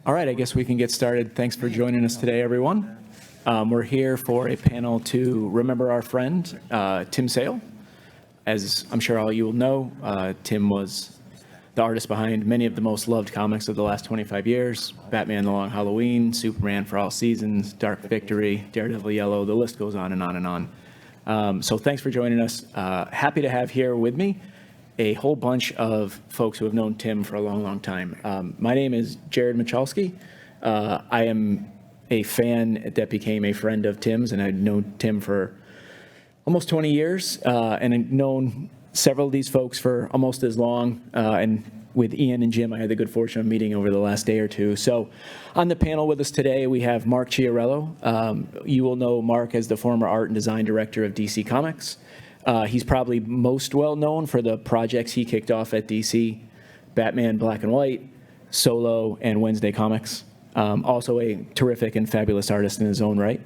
All right, I guess we can get started. Thanks for joining us today, everyone. We're here for a panel to remember our friend, Tim Sale. As I'm sure all you will know, Tim was the artist behind many of the most loved comics of the last 25 years, Batman: The Long Hallowe'en, Superman for All Seasons, Dark Victory, Daredevil Yellow, the list goes on and on and on. So thanks for joining us. Happy to have here with me a whole bunch of folks who have known Tim for a long, long time. My name is Jared Michalski. I am a fan that became a friend of Tim's, and I've known Tim for almost 20 years, and I've known several of these folks for almost as long, and with Ian and Jim, I had the good fortune of meeting over the last day or two. So on the panel with us today, we have Mark Chiarello. You will know Mark as the former art and design director of DC Comics. He's probably most well known for the projects he kicked off at DC, Batman Black and White, Solo, and Wednesday Comics. Also a terrific and fabulous artist in his own right.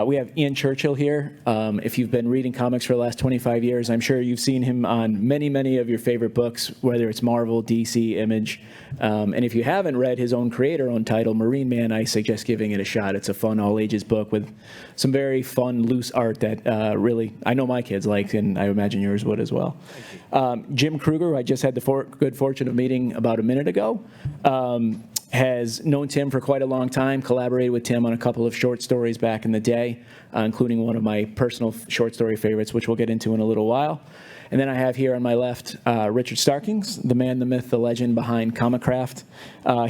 We have Ian Churchill here. If you've been reading comics for the last 25 years, I'm sure you've seen him on many, many of your favorite books, whether it's Marvel, DC, Image. And if you haven't read his own creator-owned title, Marine Man, I suggest giving it a shot. It's a fun, all-ages book with some very fun, loose art that really, I know my kids like, and I imagine yours would as well. Jim Krueger, who I just had the good fortune of meeting about a minute ago, has known Tim for quite a long time, collaborated with Tim on a couple of short stories back in the day, including one of my personal short story favorites, which we'll get into in a little while. And then I have here on my left, Richard Starkings, the man, the myth, the legend behind Comicraft.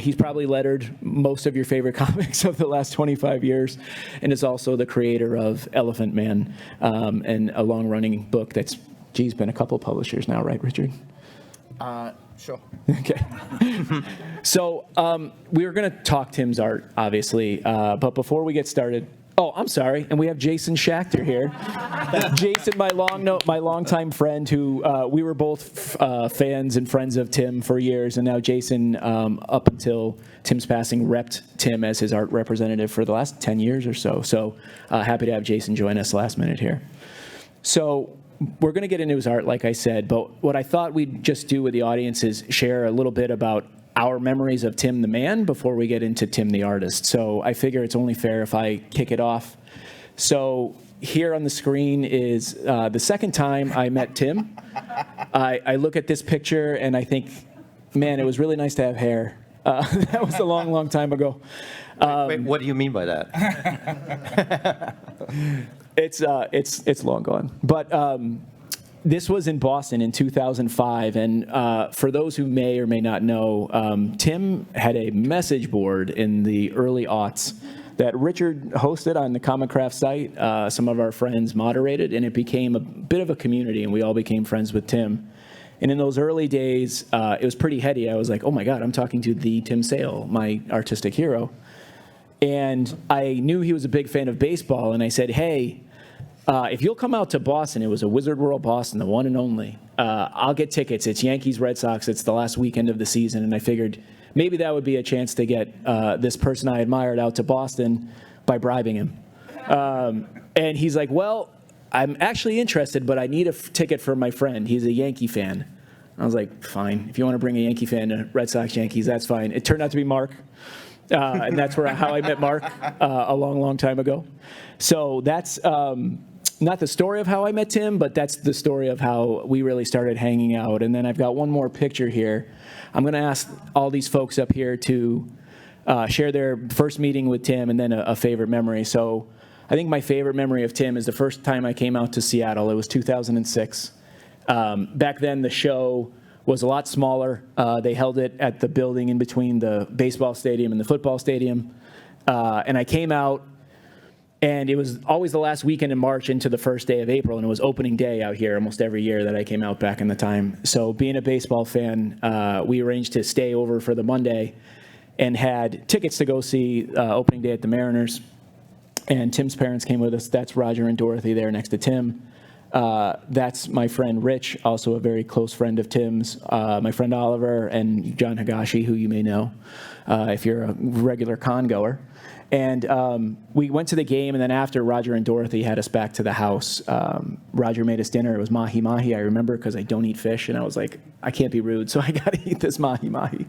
He's probably lettered most of your favorite comics of the last 25 years, and is also the creator of Elephant Man, and a long-running book that's, been a couple publishers now, right, Richard? Sure. Okay. So we were going to talk Tim's art, obviously, but before we get started, I'm sorry, and we have Jason Schachter here. Jason, my longtime friend, who we were both fans and friends of Tim for years, and now Jason, up until Tim's passing, repped Tim as his art representative for the last 10 years or so. So happy to have Jason join us last minute here. So we're going to get into his art, like I said, but what I thought we'd just do with the audience is share a little bit about our memories of Tim the man before we get into Tim the artist. So I figure it's only fair if I kick it off. So here on the screen is the second time I met Tim. I look at this picture and I think, man, it was really nice to have hair. That was a long, long time ago. Wait, what do you mean by that? It's long gone. But this was in Boston in 2005, and for those who may or may not know, Tim had a message board in the early aughts that Richard hosted on the Comicraft site. Some of our friends moderated, and it became a bit of a community, and we all became friends with Tim. And in those early days, it was pretty heady. I was like, oh my God, I'm talking to the Tim Sale, my artistic hero. And I knew he was a big fan of baseball, and I said, hey, if you'll come out to Boston, it was a Wizard World Boston, the one and only, I'll get tickets. It's Yankees, Red Sox. It's the last weekend of the season. And I figured maybe that would be a chance to get this person I admired out to Boston by bribing him. And he's like, well, I'm actually interested, but I need a ticket for my friend. He's a Yankee fan. I was like, fine. If you want to bring a Yankee fan to Red Sox, Yankees, that's fine. It turned out to be Mark. And that's how I met Mark a long, long time ago. So that's not the story of how I met Tim, but that's the story of how we really started hanging out. And then I've got one more picture here. I'm going to ask all these folks up here to share their first meeting with Tim and then a favorite memory. So I think my favorite memory of Tim is the first time I came out to Seattle. It was 2006. Back then, the show was a lot smaller. They held it at the building in between the baseball stadium and the football stadium. And I came out, and it was always the last weekend in March into the first day of April, and it was opening day out here almost every year that I came out back in the time. So being a baseball fan, we arranged to stay over for the Monday and had tickets to go see opening day at the Mariners. And Tim's parents came with us. That's Roger and Dorothy there next to Tim. That's my friend Rich, also a very close friend of Tim's, my friend Oliver, and John Higashi, who you may know if you're a regular con goer. And we went to the game, and then after, Roger and Dorothy had us back to the house. Roger made us dinner. It was mahi-mahi, I remember, because I don't eat fish. And I was like, I can't be rude, so I got to eat this mahi-mahi.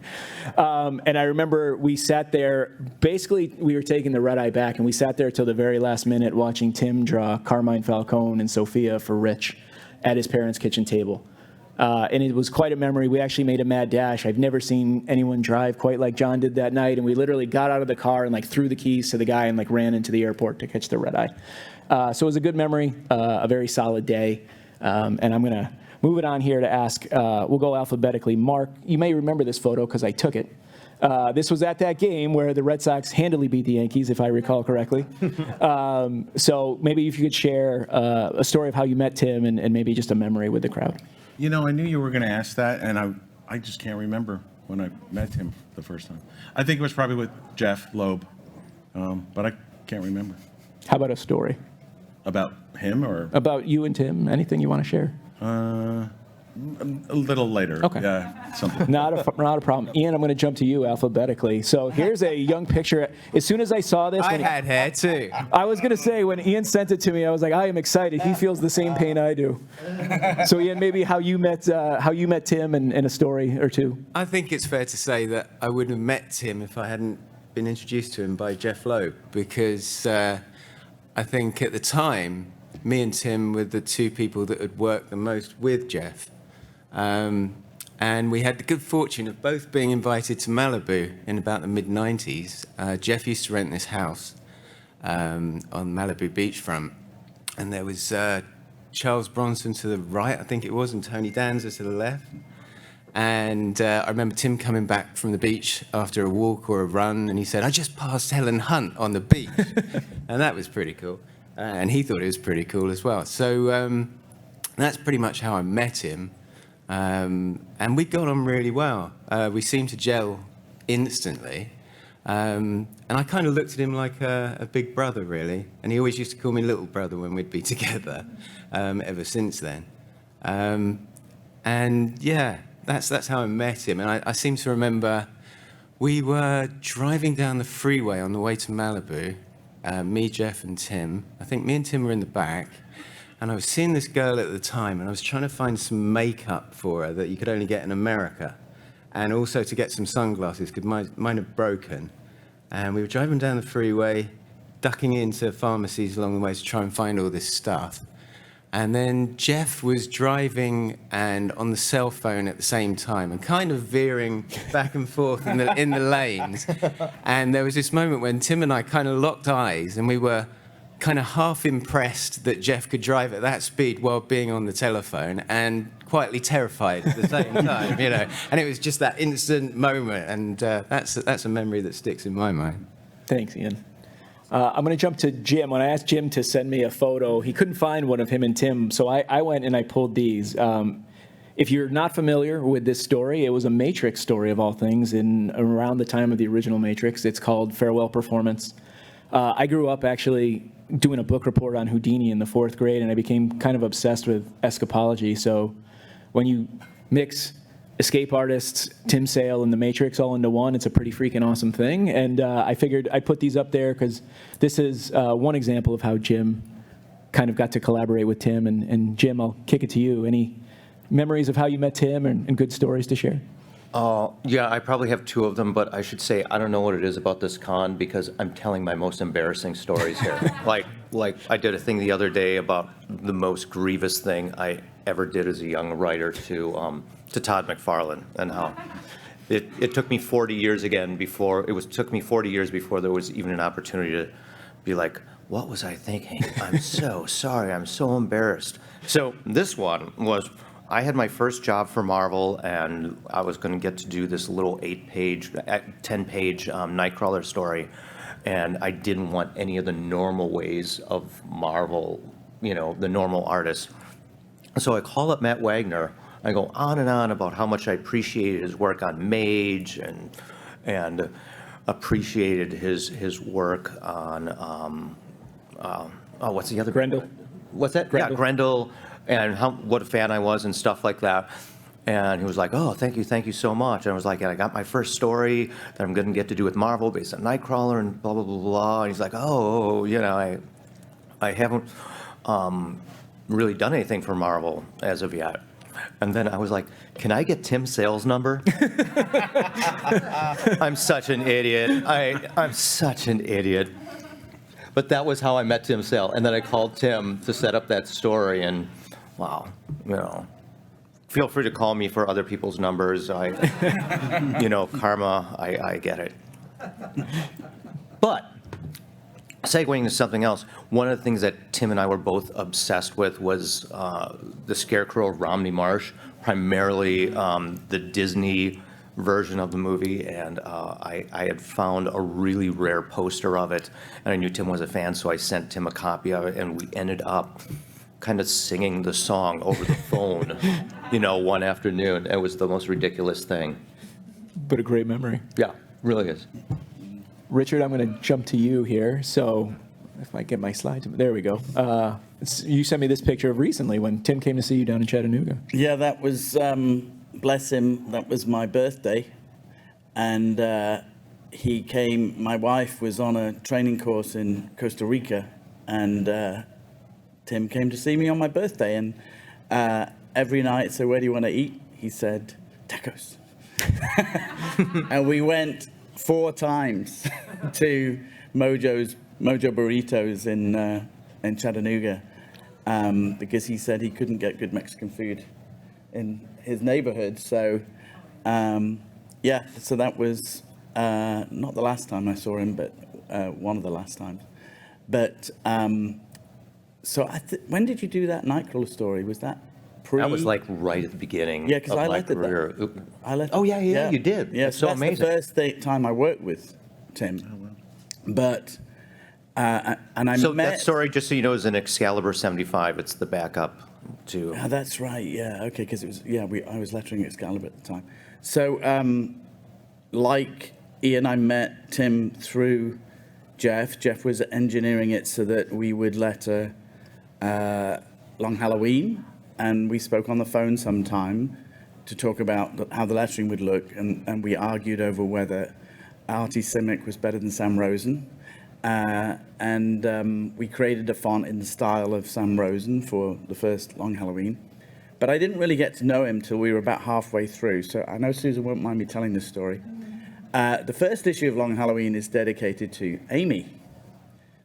And I remember we sat there. Basically, we were taking the red eye back, and we sat there till the very last minute watching Tim draw Carmine Falcone and Sophia for Rich at his parents' kitchen table. And it was quite a memory. We actually made a mad dash. I've never seen anyone drive quite like John did that night. And we literally got out of the car and threw the keys to the guy and ran into the airport to catch the red eye. So it was a good memory, a very solid day. And I'm going to move it on here to ask. We'll go alphabetically. Mark, you may remember this photo because I took it. This was at that game where the Red Sox handily beat the Yankees, if I recall correctly. So maybe if you could share a story of how you met Tim and maybe just a memory with the crowd. I knew you were going to ask that, and I just can't remember when I met him the first time. I think it was probably with Jeff Loeb, but I can't remember. How about a story? About him or? About you and Tim, anything you want to share? A little later. Okay. Yeah, something. Not a problem. Ian, I'm going to jump to you alphabetically. So here's a young picture. As soon as I saw this, I had hair too. I was going to say, when Ian sent it to me, I was like, I am excited. He feels the same pain I do. So Ian, maybe how you met Tim and a story or two. I think it's fair to say that I wouldn't have met Tim if I hadn't been introduced to him by Jeff Lowe, because I think at the time, me and Tim were the two people that had worked the most with Jeff. And we had the good fortune of both being invited to Malibu in about the mid-90s. Jeff used to rent this house on Malibu beachfront. And there was Charles Bronson to the right, I think it was, and Tony Danza to the left. And I remember Tim coming back from the beach after a walk or a run, and he said, I just passed Helen Hunt on the beach. And that was pretty cool. And he thought it was pretty cool as well. So that's pretty much how I met him. And we got on really well. We seemed to gel instantly. And I kind of looked at him like a big brother, really. And he always used to call me little brother when we'd be together, ever since then. And yeah, that's how I met him. And I seem to remember we were driving down the freeway on the way to Malibu, me, Jeff, and Tim. I think me and Tim were in the back. And I was seeing this girl at the time, and I was trying to find some makeup for her that you could only get in America, and also to get some sunglasses, because mine had broken. And we were driving down the freeway, ducking into pharmacies along the way to try and find all this stuff. And then Jeff was driving and on the cell phone at the same time, and kind of veering back and forth in the lanes. And there was this moment when Tim and I kind of locked eyes, and we were kind of half impressed that Jeff could drive at that speed while being on the telephone, and quietly terrified at the same time, And it was just that instant moment, and that's a memory that sticks in my mind. Thanks, Ian. I'm going to jump to Jim. When I asked Jim to send me a photo, he couldn't find one of him and Tim, so I went and I pulled these. If you're not familiar with this story, it was a Matrix story of all things, around the time of the original Matrix. It's called Farewell Performance. I grew up actually doing a book report on Houdini in the 4th grade, and I became kind of obsessed with escapology. So when you mix escape artists, Tim Sale, and the Matrix all into one, it's a pretty freaking awesome thing. And I figured I'd put these up there because this is one example of how Jim kind of got to collaborate with Tim. And Jim, I'll kick it to you. Any memories of how you met Tim and good stories to share? Yeah, I probably have 2 of them, but I should say I don't know what it is about this con because I'm telling my most embarrassing stories here. like I did a thing the other day about the most grievous thing I ever did as a young writer to Todd McFarlane, and how it took me 40 years took me 40 years before there was even an opportunity to be like, what was I thinking? I'm so sorry. I'm so embarrassed. So this one was, I had my first job for Marvel, and I was going to get to do this little 10-page Nightcrawler story, and I didn't want any of the normal ways of Marvel, the normal artists. So I call up Matt Wagner. I go on and on about how much I appreciated his work on Mage and appreciated his work on what's the other? Grendel. What's that? Grendel. Yeah, Grendel. And what a fan I was and stuff like that. And he was like, oh, thank you so much. And I was like, I got my first story that I'm going to get to do with Marvel based on Nightcrawler and blah, blah, blah, blah. And he's like, oh, I haven't really done anything for Marvel as of yet. And then I was like, can I get Tim Sale's number? I'm such an idiot. I'm such an idiot. But that was how I met Tim Sale. And then I called Tim to set up that story. And wow, feel free to call me for other people's numbers. Karma, I get it. But segueing to something else, one of the things that Tim and I were both obsessed with was the Scarecrow of Romney Marsh, primarily the Disney version of the movie, and I had found a really rare poster of it, and I knew Tim was a fan, so I sent Tim a copy of it, and we ended up kind of singing the song over the phone, one afternoon. It was the most ridiculous thing. But a great memory. Yeah, really is. Richard, I'm going to jump to you here. So if I get my slides, there we go. You sent me this picture of recently when Tim came to see you down in Chattanooga. Yeah, that was, bless him, that was my birthday. And he came, my wife was on a training course in Costa Rica, and Tim came to see me on my birthday. And every night, so where do you want to eat? He said, tacos. And we went 4 times to Mojo Burritos in Chattanooga because he said he couldn't get good Mexican food in his neighborhood. So, so that was not the last time I saw him, but one of the last times. But so when did you do that Nightcrawler story? Was that pre? That was like right at the beginning. Yeah, because of I my liked it. career. Oh yeah, you did. Yeah, so that's amazing. the first time I worked with Tim. But and I So met. that story, just so you know, is an Excalibur 75. It's the backup to. Oh, that's right. Yeah. Okay. Because it was. Yeah. I was lettering Excalibur at the time. So, like Ian, I met Tim through Jeff. Jeff was engineering it so that we would letter Long Hallowe'en, and we spoke on the phone sometime to talk about how the lettering would look, and we argued over whether Artie Simic was better than Sam Rosen. And we created a font in the style of Sam Rosen for the first Long Hallowe'en. But I didn't really get to know him till we were about halfway through, so I know Susan won't mind me telling this story. The first issue of Long Hallowe'en is dedicated to Amy.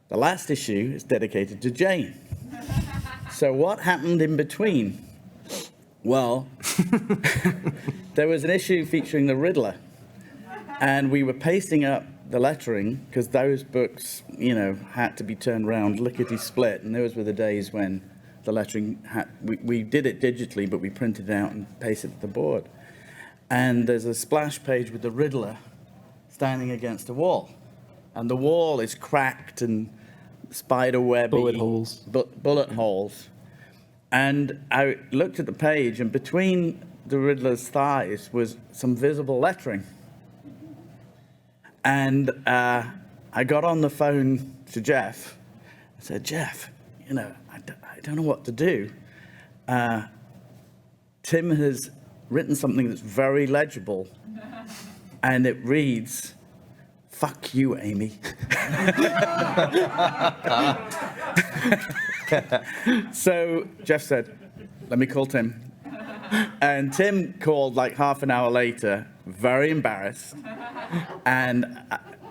The last issue is dedicated to Jane. So what happened in between? Well, there was an issue featuring the Riddler, and we were pasting up the lettering because those books, had to be turned around lickety-split, and those were the days when the lettering we did it digitally, but we printed it out and pasted it to the board. And there's a splash page with the Riddler standing against a wall, and the wall is cracked and spider webby. Bullet holes. Bullet holes. And I looked at the page, and between the Riddler's thighs was some visible lettering. And I got on the phone to Jeff. I said, Jeff, I don't know what to do. Tim has written something that's very legible, and it reads, "Fuck you, Amy." So Jeff said, let me call Tim. And Tim called like half an hour later, very embarrassed. And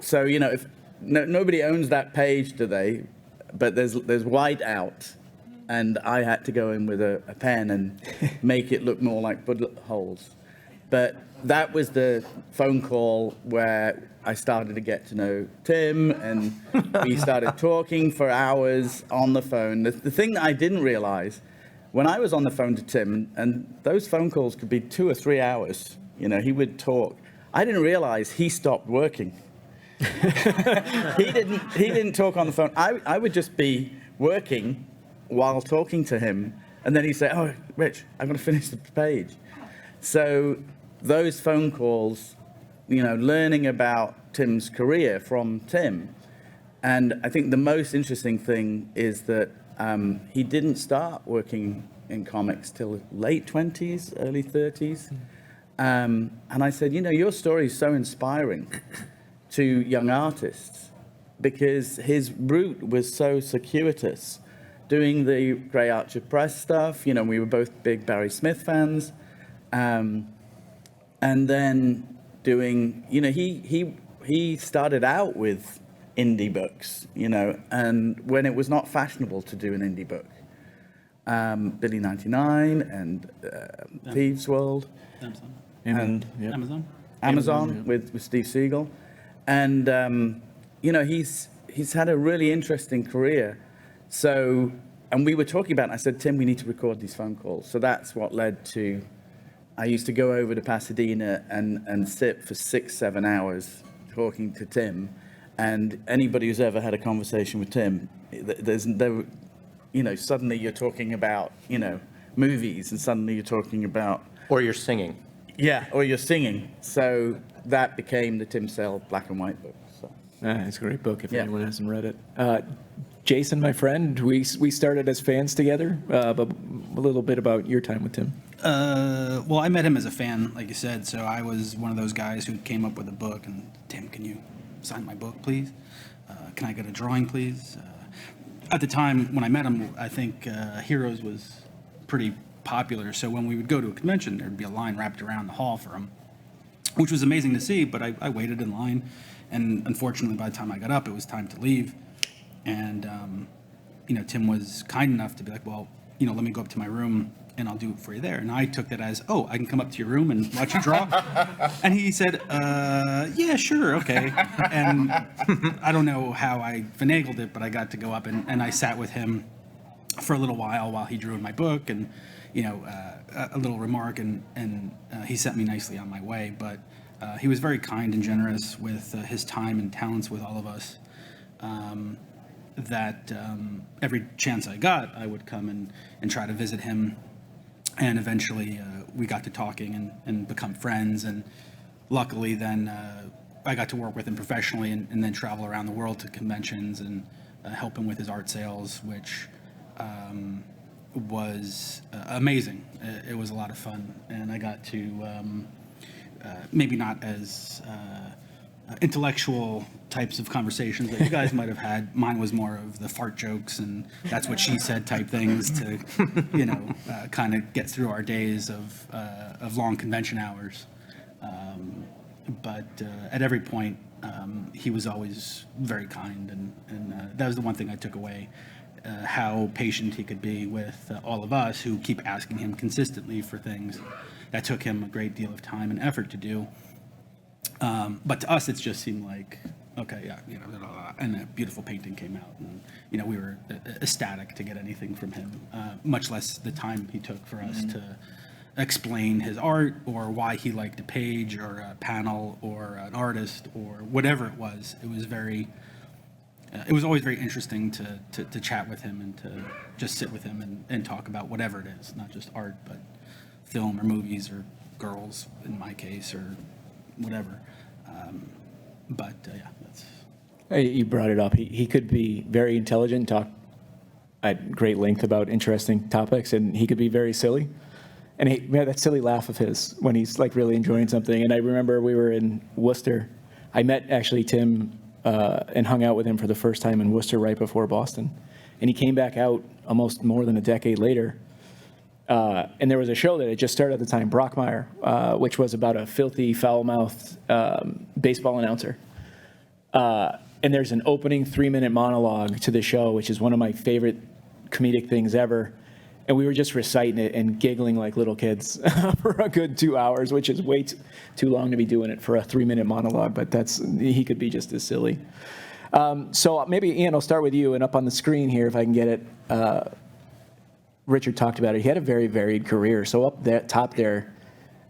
so, if nobody owns that page today, but there's white out. And I had to go in with a pen and make it look more like bullet holes. But that was the phone call where I started to get to know Tim, and we started talking for hours on the phone. The thing that I didn't realize, when I was on the phone to Tim, and those phone calls could be 2 or 3 hours, he would talk. I didn't realize he stopped working. He didn't talk on the phone. I would just be working while talking to him, and then he'd say, "Oh, Rich, I'm going to finish the page." So those phone calls, learning about Tim's career from Tim. And I think the most interesting thing is that he didn't start working in comics till late 20s, early 30s. And I said, your story is so inspiring to young artists because his route was so circuitous. Doing the Grey Archer Press stuff, we were both big Barry Smith fans. And then doing, he started out with indie books, and when it was not fashionable to do an indie book. Billy 99 and Thieves World. And Amazon with Steve Siegel. And, he's had a really interesting career. So, and we were talking about it, I said, Tim, we need to record these phone calls. So that's what led to, I used to go over to Pasadena and sit for 6-7 hours talking to Tim. And anybody who's ever had a conversation with Tim, suddenly you're talking about, movies, and suddenly you're talking about... Or you're singing. Yeah, or you're singing. So that became the Tim Sale black and white book. So. It's a great book if Yeah. anyone hasn't read it. Jason, my friend, we started as fans together, but a little bit about your time with Tim. Well, I met him as a fan, like you said, so I was one of those guys who came up with a book, and Tim, can you sign my book, please? Can I get a drawing, please? At the time, when I met him, I think Heroes was pretty popular, so when we would go to a convention, there'd be a line wrapped around the hall for him, which was amazing to see, but I waited in line, and unfortunately, by the time I got up, it was time to leave. And, Tim was kind enough to be like, well, let me go up to my room and I'll do it for you there. And I took that as, oh, I can come up to your room and watch you draw? And he said, yeah, sure, okay. And I don't know how I finagled it, but I got to go up and I sat with him for a little while he drew in my book and, a little remark and he sent me nicely on my way. But he was very kind and generous with his time and talents with all of us. That every chance I got, I would come and try to visit him. And eventually we got to talking and become friends. And luckily then I got to work with him professionally and then travel around the world to conventions and help him with his art sales, which was amazing. It was a lot of fun. And I got to, maybe not as intellectual types of conversations that you guys might have had. Mine was more of the fart jokes and that's what she said type things to, kind of get through our days of long convention hours. But at every point, he was always very kind, and that was the one thing I took away, how patient he could be with all of us who keep asking him consistently for things that took him a great deal of time and effort to do. But to us, it just seemed like, okay, yeah, and a beautiful painting came out, and we were ecstatic to get anything from him, much less the time he took for us to explain his art or why he liked a page or a panel or an artist or whatever it was. It was it was always very interesting to chat with him and to just sit with him and talk about whatever it is, not just art, but film or movies or girls in my case or whatever. Yeah, that's... You brought it up. He could be very intelligent, talk at great length about interesting topics, and he could be very silly. And he had that silly laugh of his when he's like really enjoying something. And I remember we were in Worcester. I met actually Tim and hung out with him for the first time in Worcester right before Boston. And he came back out almost more than a decade later. And there was a show that had just started at the time, Brockmire, which was about a filthy, foul-mouthed baseball announcer. And there's an opening 3-minute monologue to the show, which is one of my favorite comedic things ever. And we were just reciting it and giggling like little kids for a good 2 hours, which is way too long to be doing it for a 3-minute monologue, but he could be just as silly. So maybe, Ian, I'll start with you, and up on the screen here, if I can get it, Richard talked about it. He had a very varied career. So up that top there,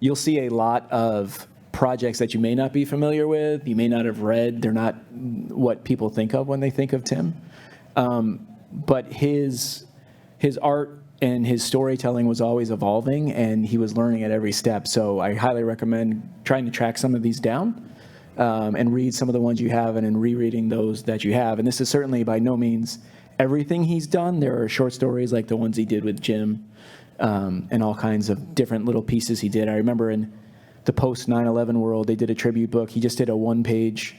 you'll see a lot of projects that you may not be familiar with, you may not have read. They're not what people think of when they think of Tim. But his art and his storytelling was always evolving, and he was learning at every step. So I highly recommend trying to track some of these down and read some of the ones you have and then rereading those that you have. And this is certainly by no means everything he's done. There are short stories like the ones he did with Jim and all kinds of different little pieces he did. I remember in the post 9/11 world, they did a tribute book. He just did a one-page,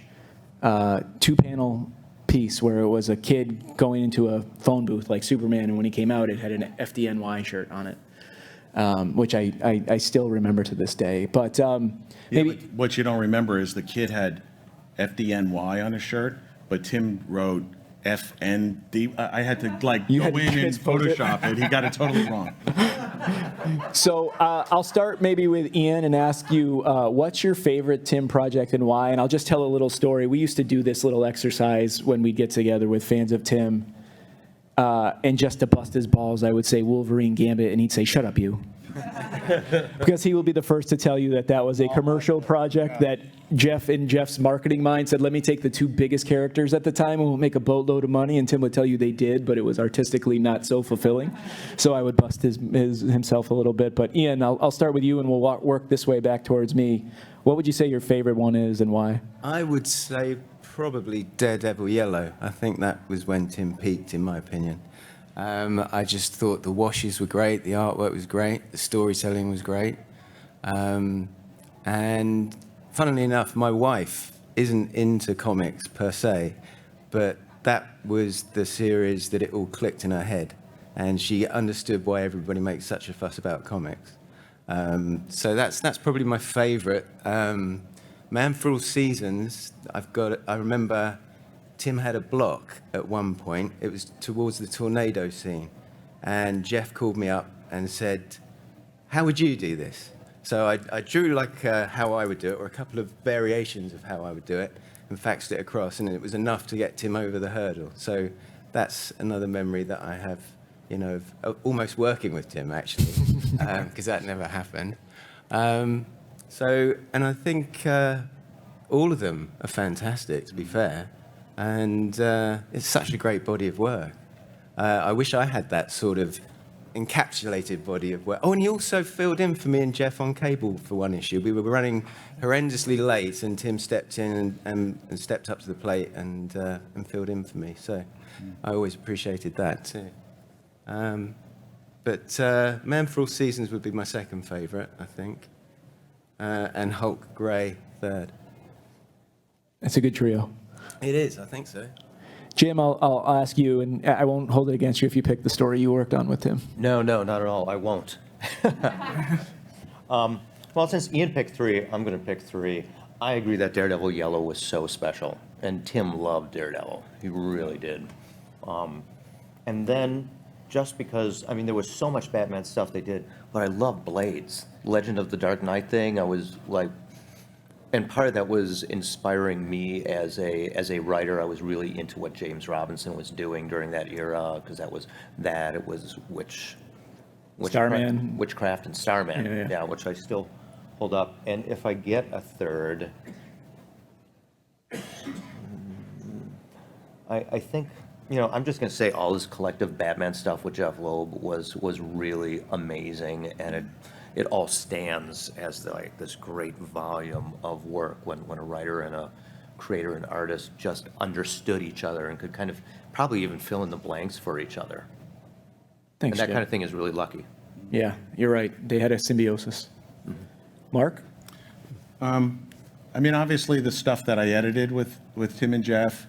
two-panel piece where it was a kid going into a phone booth like Superman, and when he came out, it had an FDNY shirt on it, which I still remember to this day. But maybe But what you don't remember is the kid had FDNY on his shirt, but Tim wrote FND. I had to like You go had to in and transpose it. Photoshop it. He got it totally wrong. so. I'll start maybe with Ian and ask you what's your favorite Tim project and why. And I'll just tell a little story. We used to do this little exercise when we'd get together with fans of Tim, and just to bust his balls, I would say Wolverine Gambit, and he'd say, "Shut up, you." Because he will be the first to tell you that that was a commercial project that Jeff, in Jeff's marketing mind, said, let me take the two biggest characters at the time and we'll make a boatload of money. And Tim would tell you they did, but it was artistically not so fulfilling. So I would bust himself a little bit. But Ian, I'll start with you and we'll work this way back towards me. What would you say your favorite one is and why? I would say probably Daredevil Yellow. I think that was when Tim peaked, in my opinion. I just thought the washes were great, the artwork was great, the storytelling was great. And funnily enough, my wife isn't into comics per se, but that was the series that it all clicked in her head. And she understood why everybody makes such a fuss about comics. So that's probably my favorite. Man for All Seasons, I remember Tim had a block at one point. It was towards the tornado scene. And Jeff called me up and said, how would you do this? So I drew like how I would do it, or a couple of variations of how I would do it, and faxed it across, and it was enough to get Tim over the hurdle. So that's another memory that I have, of almost working with Tim, actually, because that never happened. And I think all of them are fantastic, to be fair. And it's such a great body of work. I wish I had that sort of encapsulated body of work. Oh, and he also filled in for me and Jeff on cable for one issue. We were running horrendously late, and Tim stepped in and stepped up to the plate and filled in for me. So I always appreciated that too. But Man for All Seasons would be my second favourite, I think, and Hulk Grey third. That's a good trio. It is, I think so. Jim, I'll ask you, and I won't hold it against you if you pick the story you worked on with him. No, not at all. I won't. Well, since Ian picked three, I'm going to pick three. I agree that Daredevil Yellow was so special, and Tim loved Daredevil. He really did. And then, just because, there was so much Batman stuff they did, but I love Blades. Legend of the Dark Knight thing, I was like, and part of that was inspiring me as a writer. I was really into what James Robinson was doing during that era, because it was Starman. Witchcraft and Starman, Yeah. which I still hold up. And if I get a third, I think, I'm just going to say all this collective Batman stuff with Jeff Loeb was really amazing, and it all stands as like this great volume of work when a writer and a creator and artist just understood each other and could kind of probably even fill in the blanks for each other. Thanks, And that Jeff. kind of thing is really lucky. Yeah, you're right. They had a symbiosis. Mark? Obviously the stuff that I edited with Tim and Jeff,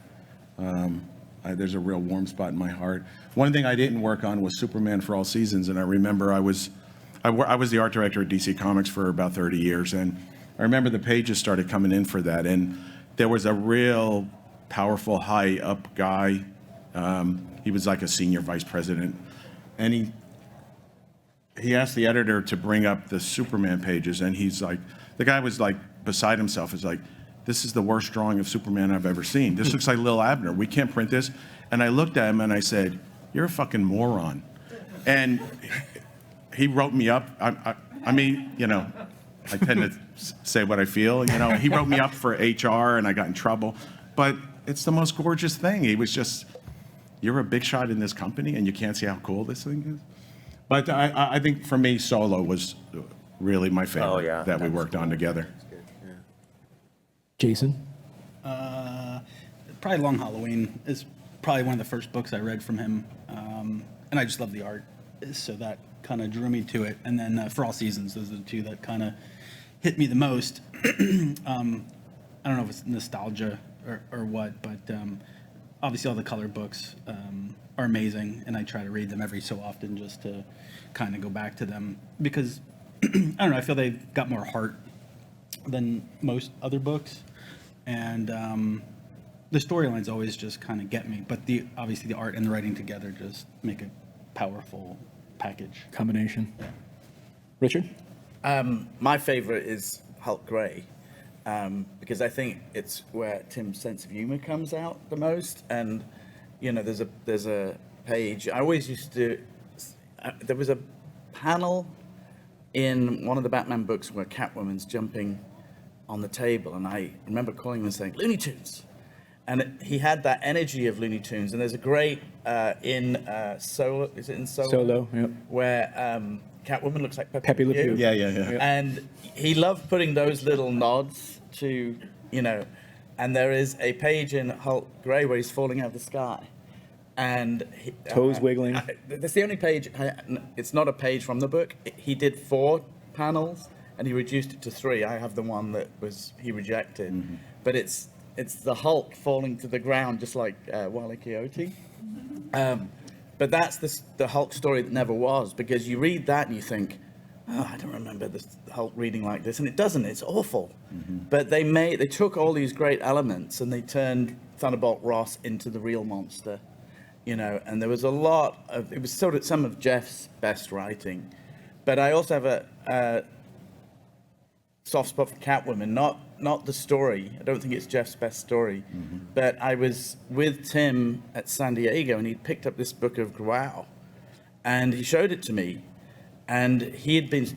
there's a real warm spot in my heart. One thing I didn't work on was Superman for All Seasons, and I remember I was the art director at DC Comics for about 30 years, and I remember the pages started coming in for that, and there was a real powerful, high-up guy. He was like a senior vice president, and he asked the editor to bring up the Superman pages, and he's like, the guy was like beside himself. He's like, this is the worst drawing of Superman I've ever seen. This looks like Lil Abner. We can't print this. And I looked at him and I said, you're a fucking moron. And he wrote me up. I tend to say what I feel. He wrote me up for HR, and I got in trouble. But it's the most gorgeous thing. He was just, you're a big shot in this company, and you can't see how cool this thing is. But I think for me, Solo was really my favorite that we worked on together. Jason? Probably Long Hallowe'en is probably one of the first books I read from him, and I just love the art. So that kind of drew me to it. And then For All Seasons, those are the two that kind of hit me the most. I don't know if it's nostalgia or what, but obviously all the color books are amazing, and I try to read them every so often just to kind of go back to them because, I don't know, I feel they've got more heart than most other books. And the storylines always just kind of get me, but obviously the art and the writing together just make a powerful package. Combination. Richard? My favorite is Hulk Gray, because I think it's where Tim's sense of humor comes out the most. And there's a page I always used to. There was a panel in one of the Batman books where Catwoman's jumping on the table, and I remember calling him and saying Looney Tunes, and he had that energy of Looney Tunes. And there's a great in Solo, is it in Solo? Solo, yep. Where Catwoman looks like Pepe Le Pew. Yeah. And he loved putting those little nods to, and there is a page in Hulk Gray where he's falling out of the sky. And Toes wiggling. That's the only page. It's not a page from the book. He did 4 panels, and he reduced it to 3. I have the one that he rejected. Mm-hmm. But it's the Hulk falling to the ground, just like Wile E. Coyote. But that's the Hulk story that never was, because you read that and you think, oh, I don't remember the Hulk reading like this, and it doesn't. It's awful. Mm-hmm. But they took all these great elements and they turned Thunderbolt Ross into the real monster, And there was a lot of it was sort of some of Jeff's best writing, but I also have a soft spot for Catwoman, not the story. I don't think it's Jeff's best story, mm-hmm. But I was with Tim at San Diego, and he'd picked up this book of Gruau, and he showed it to me, and he had been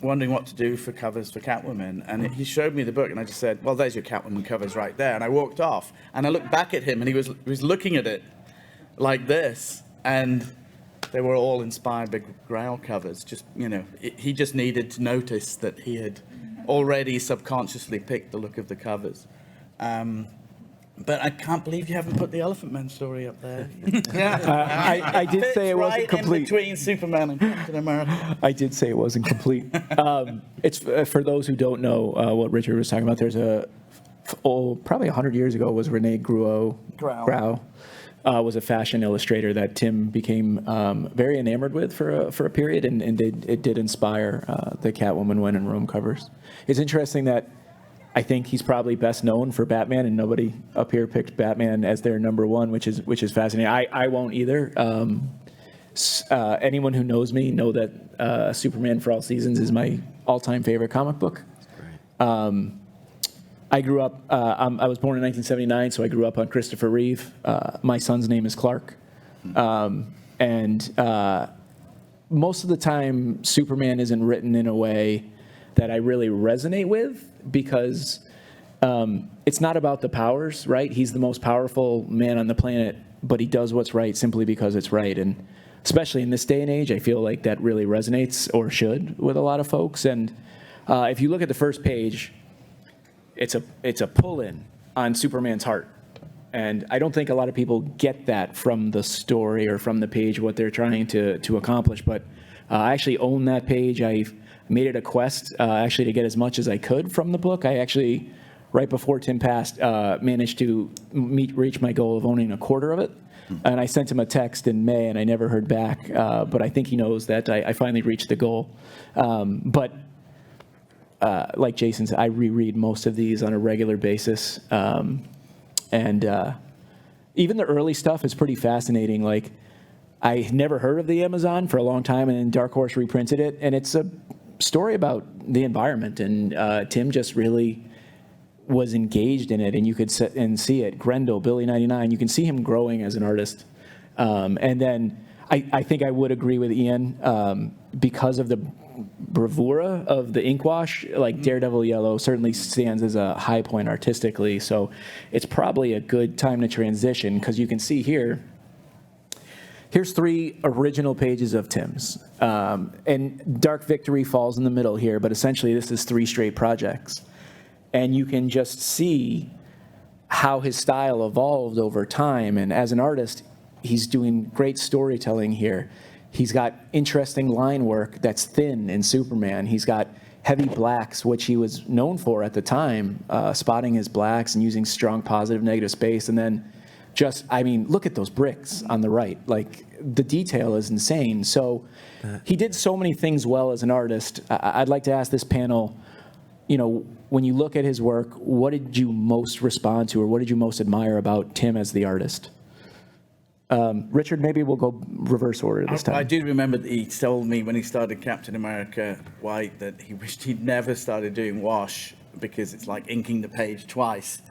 wondering what to do for covers for Catwoman, and he showed me the book, and I just said, well, there's your Catwoman covers right there, and I walked off, and I looked back at him, and he was looking at it like this, and they were all inspired by Gruau covers. Just, he just needed to notice that he had already subconsciously picked the look of the covers. But I can't believe you haven't put the Elephant Man story up there. I did say it wasn't complete. In between Superman and Captain America. I did say it wasn't complete. It's for those who don't know what Richard was talking about. There's probably 100 years ago was Rene Gruau was a fashion illustrator that Tim became very enamored with for a period, and it did inspire the Catwoman When in Rome covers. It's interesting that I think he's probably best known for Batman, and nobody up here picked Batman as their number one, which is fascinating. I won't either. Anyone who knows me know that Superman for All Seasons is my all-time favorite comic book. I grew up, I was born in 1979, so I grew up on Christopher Reeve. My son's name is Clark. And most of the time, Superman isn't written in a way that I really resonate with, because it's not about the powers, right? He's the most powerful man on the planet, but he does what's right simply because it's right. And especially in this day and age, I feel like that really resonates, or should, with a lot of folks. And if you look at the first page, it's a pull-in on Superman's heart. And I don't think a lot of people get that from the story or from the page, what they're trying to accomplish. But I actually own that page. I made it a quest, actually, to get as much as I could from the book. I actually, right before Tim passed, managed to reach my goal of owning a quarter of it. And I sent him a text in May, and I never heard back. But I think he knows that I finally reached the goal. But like Jason said, I reread most of these on a regular basis. And even the early stuff is pretty fascinating. Like, I never heard of the Amazon for a long time, and then Dark Horse reprinted it, and it's a story about the environment, and Tim just really was engaged in it, and you could sit and see it. Grendel, Billy 99, you can see him growing as an artist. And then I think I would agree with Ian, because of the bravura of the ink wash, like Daredevil Yellow certainly stands as a high point artistically, so it's probably a good time to transition, because you can see here's 3 original pages of Tim's, and Dark Victory falls in the middle here, but essentially this is 3 straight projects, and you can just see how his style evolved over time. And as an artist, he's doing great storytelling here. He's got interesting line work that's thin in Superman. He's got heavy blacks, which he was known for at the time, spotting his blacks and using strong positive, negative space. And then look at those bricks on the right. Like, the detail is insane. So he did so many things well as an artist. I'd like to ask this panel, when you look at his work, what did you most respond to, or what did you most admire about Tim as the artist? Richard, maybe we'll go reverse order this time. I do remember that he told me when he started Captain America White that he wished he'd never started doing wash because it's like inking the page twice.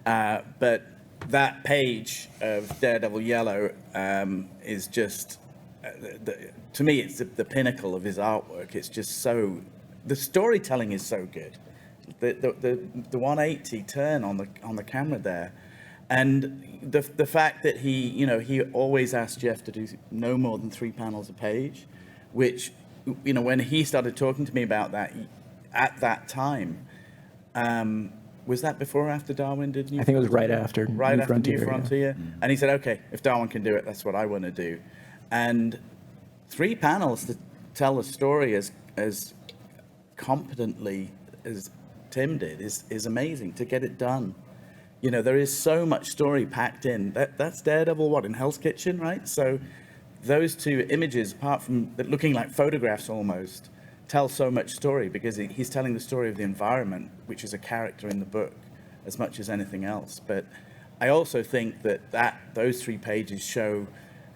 But that page of Daredevil Yellow is just, to me, it's the pinnacle of his artwork. It's just so, the storytelling is so good. The 180 turn on the camera there. And the fact that he always asked Jeff to do no more than 3 panels a page, which, when he started talking to me about that at that time, was that before or after Darwin did New Frontier? I think it was right after. Right New after Frontier, New Frontier. yeah. And he said, okay, if Darwin can do it, that's what I want to do. And 3 panels to tell a story as competently as Tim did is amazing, to get it done. There is so much story packed in. That's Daredevil, in Hell's Kitchen, right? So those 2 images, apart from looking like photographs almost, tell so much story because he's telling the story of the environment, which is a character in the book, as much as anything else. But I also think that those 3 pages show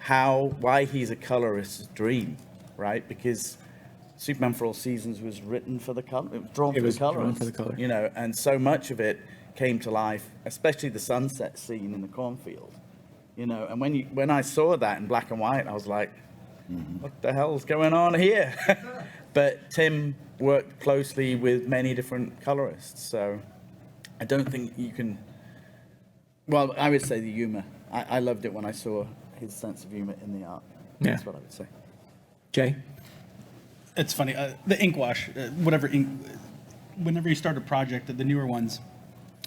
why he's a colorist's dream, right? Because Superman for All Seasons was written for the color, drawn for the color, and so much of it came to life, especially the sunset scene in the cornfield, and when I saw that in black and white, I was like, what the hell's going on here? But Tim worked closely with many different colorists, so I don't think you can, well, I would say the humor. I loved it when I saw his sense of humor in the art. Yeah. That's what I would say. Jay? It's funny, the ink wash, whenever you start a project, the newer ones,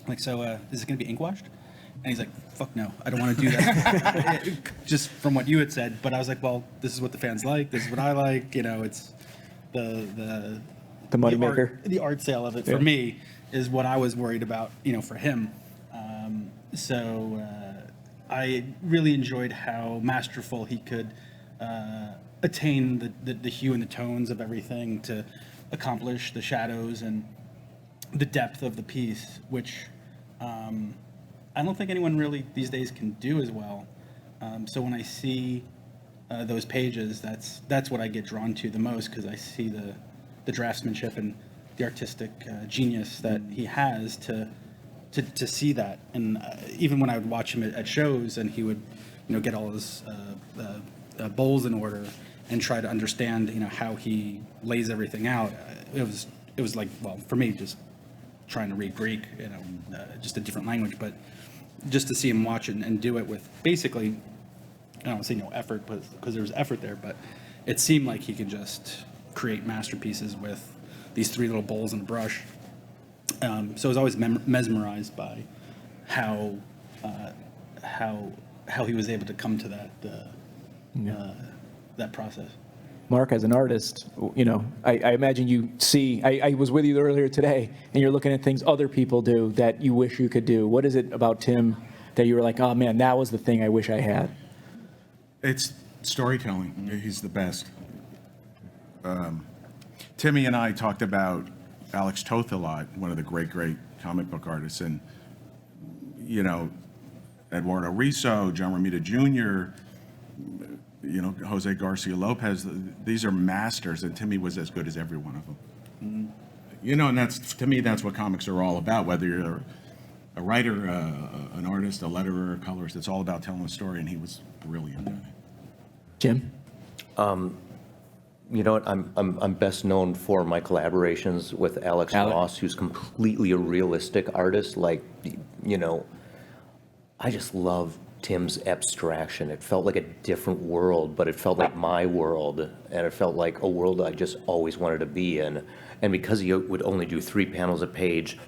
like, so is it going to be ink washed? And he's like, fuck no, I don't want to do that. Just from what you had said. But I was like, well, this is what the fans like. This is what I like. It's the moneymaker. The art sale of it for me is what I was worried about, for him. So I really enjoyed how masterful he could attain the hue and the tones of everything to accomplish the shadows and the depth of the piece, which I don't think anyone really these days can do as well. So when I see those pages, that's what I get drawn to the most, because I see the draftsmanship and the artistic genius that he has to see that. And even when I would watch him at shows and he would get all his bowls in order and try to understand how he lays everything out, it was like, well, for me, just trying to read Greek, just a different language, but just to see him watch it and do it with basically, I don't want to say no effort, but because there was effort there, but it seemed like he could just create masterpieces with these 3 little bowls and a brush. So I was always mesmerized by how he was able to come to that process. Mark, as an artist, I imagine you see, I was with you earlier today, and you're looking at things other people do that you wish you could do. What is it about Tim that you were like, oh man, that was the thing I wish I had? It's storytelling. He's the best. Timmy and I talked about Alex Toth a lot, one of the great comic book artists, and Eduardo Risso, John Romita Jr., Jose Garcia Lopez. These are masters, and Timmy was as good as every one of them. And that's, to me, that's what comics are all about. Whether you're a writer, an artist, a letterer, a colorist, it's all about telling a story, and he was brilliant at it. Jim? You know what? I'm best known for my collaborations with Alex Ross, who's completely a realistic artist. Like, I just love Tim's abstraction. It felt like a different world, but it felt like my world, and it felt like a world I just always wanted to be in. And because he would only do 3 panels a page,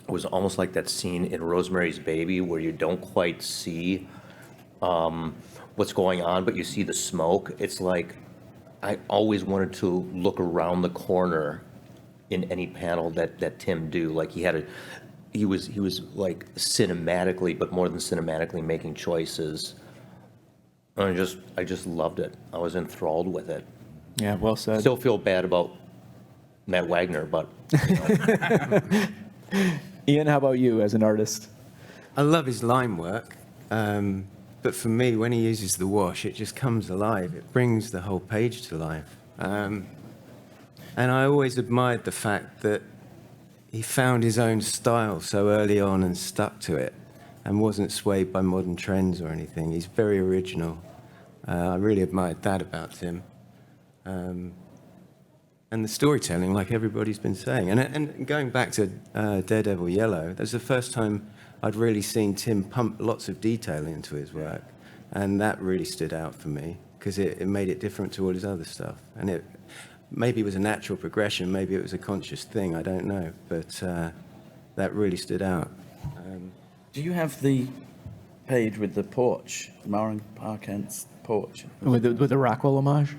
it was almost like that scene in Rosemary's Baby where you don't quite see what's going on, but you see the smoke. It's like I always wanted to look around the corner in any panel that Tim do. Like he was like cinematically, but more than cinematically making choices. And I just loved it. I was enthralled with it. Yeah, well said. Still feel bad about Matt Wagner, but Ian, how about you as an artist? I love his line work, but for me, when he uses the wash, it just comes alive. It brings the whole page to life. And I always admired the fact that he found his own style so early on and stuck to it and wasn't swayed by modern trends or anything. He's very original. I really admired that about him. And the storytelling, like everybody's been saying. And going back to Daredevil Yellow, that was the first time I'd really seen Tim pump lots of detail into his work. And that really stood out for me because it made it different to all his other stuff. And maybe it was a natural progression, maybe it was a conscious thing, I don't know. But that really stood out. Do you have the page with the porch, Maureen Parkent's porch? With the Rockwell homage?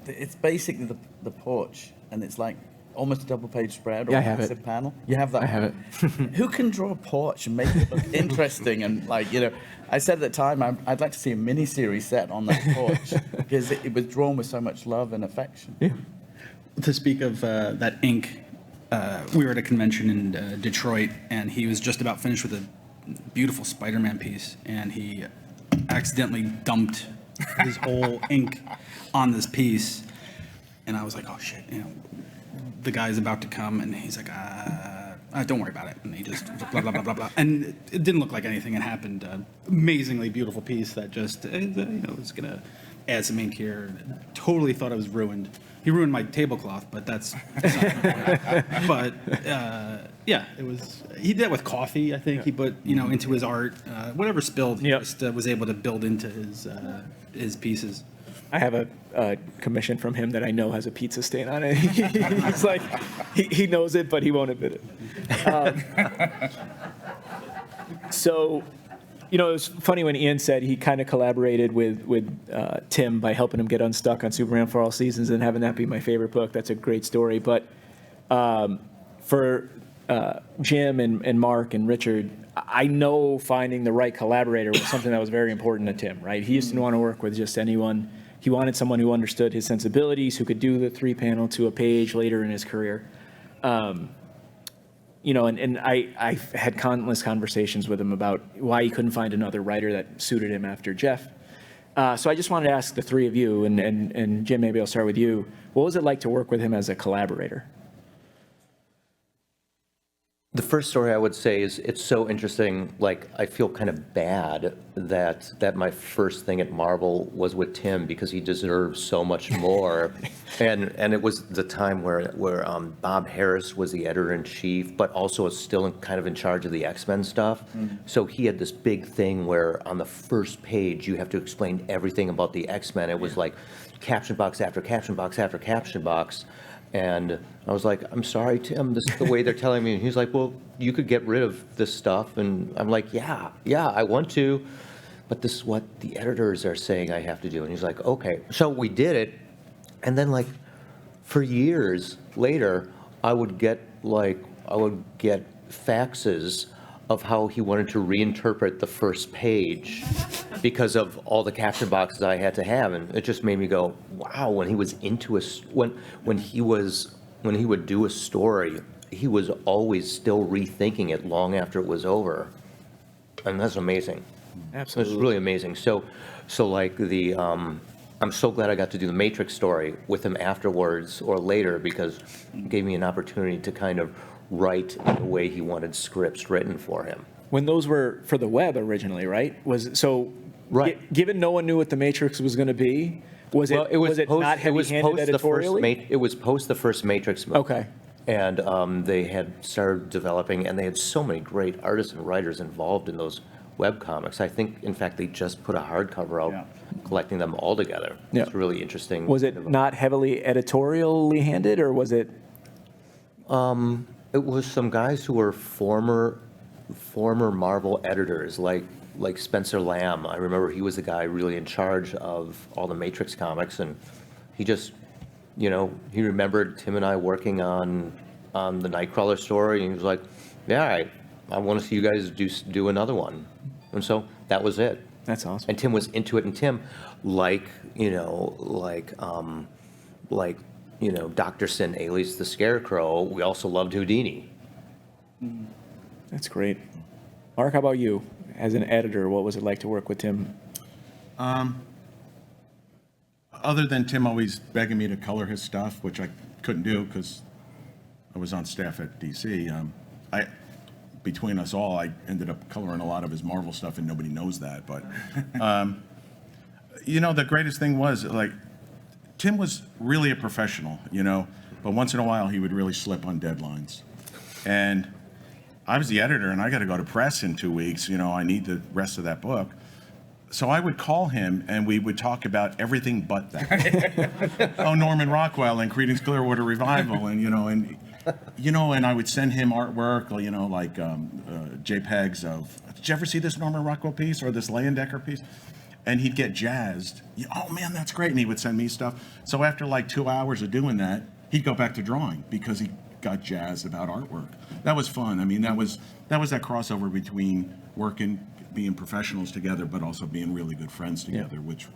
It's basically the porch, and it's like almost a double-page spread or Yeah, I a have it. massive panel. You have that? I have it. Who can draw a porch and make it look interesting? And like, I said at the time, I'd like to see a mini-series set on that porch because it was drawn with so much love and affection. Yeah. To speak of that ink, we were at a convention in Detroit, and he was just about finished with a beautiful Spider-Man piece, and he accidentally dumped his whole ink on this piece, and I was like, oh shit, the guy's about to come, and he's like, don't worry about it, and he just blah, blah, blah, blah, blah, and it didn't look like anything had happened. Amazingly beautiful piece that just, was gonna add some ink here. Totally thought it was ruined. He ruined my tablecloth, but that's not the point. But yeah, it was. He did that with coffee. I think he put into his art. Whatever spilled, he just was able to build into his pieces. I have a commission from him that I know has a pizza stain on it. He's like, he knows it, but he won't admit it. So, it was funny when Ian said he kind of collaborated with Tim by helping him get unstuck on Superman for All Seasons and having that be my favorite book. That's a great story. But for Jim and Mark and Richard, I know finding the right collaborator was something that was very important to Tim, right? He used to want to work with just anyone. He wanted someone who understood his sensibilities, who could do the 3-panel to a page later in his career. And I had countless conversations with him about why he couldn't find another writer that suited him after Jeff. So I just wanted to ask the three of you, and Jim, maybe I'll start with you. What was it like to work with him as a collaborator? the first story I would say is it's so interesting. Like, I feel kind of bad that my first thing at Marvel was with Tim because he deserves so much more. and it was the time where Bob Harris was the editor-in-chief, but also was still kind of in charge of the X-Men stuff. Mm-hmm. So he had this big thing where on the first page you have to explain everything about the X-Men. It was like caption box after caption box after caption box. And I was like, I'm sorry, Tim, this is the way they're telling me. And he's like, well, you could get rid of this stuff. And I'm like, yeah, I want to. But this is what the editors are saying I have to do. And he's like, okay. So we did it. And then, like, for years later, I would get faxes of how he wanted to reinterpret the first page because of all the caption boxes I had to have, and it just made me go, wow. When he was into when he would do a story, he was always still rethinking it long after it was over, and that's amazing. Absolutely, it's really amazing. So like I'm so glad I got to do the Matrix story with him afterwards or later because it gave me an opportunity to kind of write in the way he wanted scripts written for him. When those were for the web originally, right? Right. Given no one knew what the Matrix was going to be, was it not heavy-handed editorially? It was post the first Matrix movie. Okay. And they had started developing, and they had so many great artists and writers involved in those web comics. I think, in fact, they just put a hardcover out, collecting them all together. Yeah. It's really interesting. Was it not heavily editorially handed, or was it? It was some guys who were former Marvel editors, like like Spencer Lamb. I remember he was the guy really in charge of all the Matrix comics, and he just, he remembered Tim and I working on the Nightcrawler story, and he was like, yeah, I want to see you guys do another one. And so that was it. That's awesome. And Tim was into it, and Tim, Dr. Sin, alias the Scarecrow, we also loved Houdini. That's great. Mark, how about you? As an editor, what was it like to work with Tim? Other than Tim always begging me to color his stuff, which I couldn't do because I was on staff at DC, between us all, I ended up coloring a lot of his Marvel stuff, and nobody knows that. But, the greatest thing was, like, Tim was really a professional, but once in a while he would really slip on deadlines. And I was the editor, and I got to go to press in 2 weeks. I need the rest of that book. So I would call him, and we would talk about everything but that. Oh, Norman Rockwell and Creedence Clearwater Revival, and and I would send him artwork, like JPEGs of, did you ever see this Norman Rockwell piece or this Leyendecker piece? And he'd get jazzed. Oh man, that's great. And he would send me stuff. So after like 2 hours of doing that, he'd go back to drawing because he got jazzed about artwork. That was fun. I mean, that was that crossover between working, being professionals together, but also being really good friends together, which,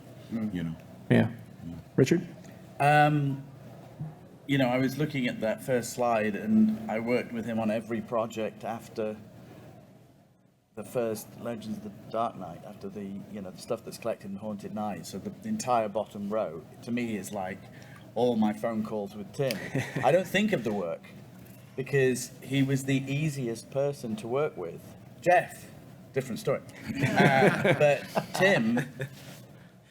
Yeah. Richard? I was looking at that first slide, and I worked with him on every project after the first Legends of the Dark Knight, after the the stuff that's collected in Haunted Night. So the entire bottom row to me is like all my phone calls with Tim. I don't think of the work because he was the easiest person to work with. Jeff, different story. But Tim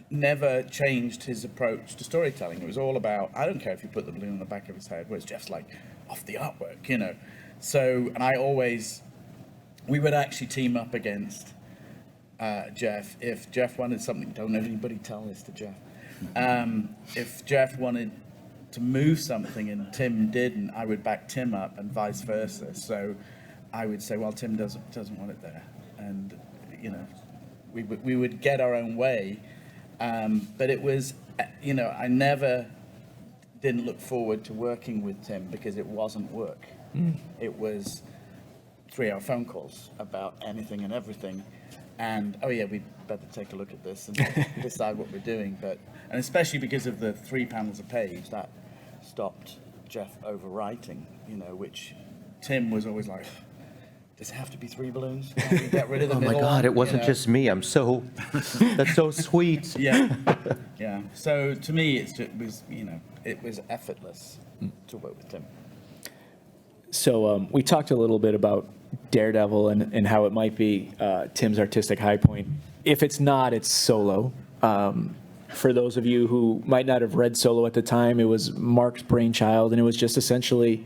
never changed his approach to storytelling. It was all about, I don't care if you put the balloon on the back of his head, whereas Jeff's like, off the artwork, So, and we would actually team up against Jeff. If Jeff wanted something, don't anybody tell this to Jeff. If Jeff wanted to move something and Tim didn't, I would back Tim up and vice versa. So I would say, well, Tim doesn't want it there. And, we would get our own way. But it was, I never didn't look forward to working with Tim because it wasn't work. It was 3-hour phone calls about anything and everything. And, oh yeah, we better take a look at this and decide what we're doing. And especially because of the 3 panels a page, that stopped Jeff overwriting, which Tim was always like, does it have to be 3 balloons? Can we get rid of the Oh my middle God, one? it wasn't just me. That's so sweet. Yeah. So to me, it was effortless to work with Tim. So we talked a little bit about Daredevil and how it might be Tim's artistic high point. If it's not, it's Solo. For those of you who might not have read Solo at the time, it was Mark's brainchild, and it was just essentially